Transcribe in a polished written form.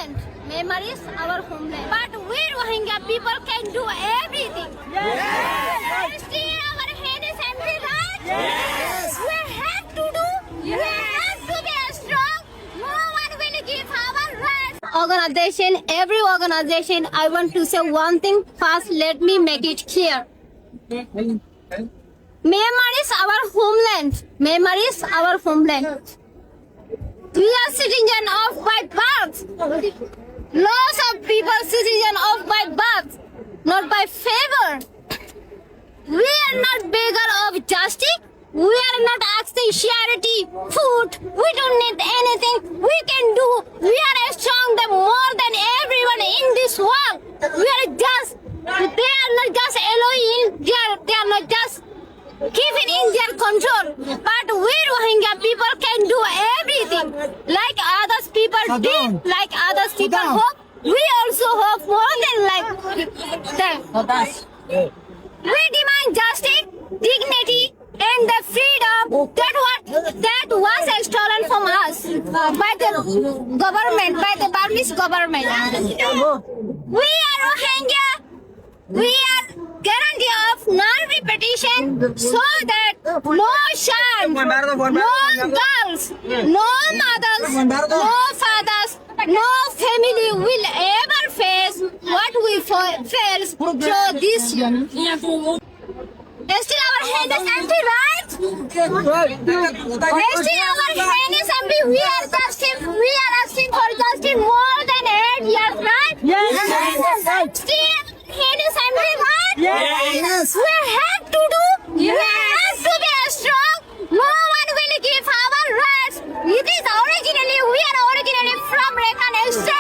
homeland. Myanmar is our homeland. But we Rohingya people can do everything. Yes. Still our hand is empty, right? Yes. We have to do. Yes. We have to be strong. No one will give our rights. Every organization, I want to say one thing. First, let me make it clear. Myanmar is our homeland. Myanmar is our homeland. We are citizens of by birth. Lots of people citizens of by birth, not by favor. We are not beggar of justice. We are not asking charity, food. We don't need anything. We can do. We are strong more than everyone in this world. We are just. They are not just allowing. They are not just keeping in their control. But we Rohingya people can do everything. Like others people did. Like others people hope. We also hope more than like them. We demand justice, dignity, and the freedom that was stolen from us by the government, by the Burmese government. We are Rohingya. We are guarantee of non-repetition so that no child, no girls, no mothers, no fathers, no family will ever face what we face through this. Still our hand is empty, right? Still our hand is empty. We are asking for justice more than 8 years, right? Yes. Still hand is empty, right? Yes. We have to do. We have to be strong. No one will give our rights. We are originally from Rakhine State.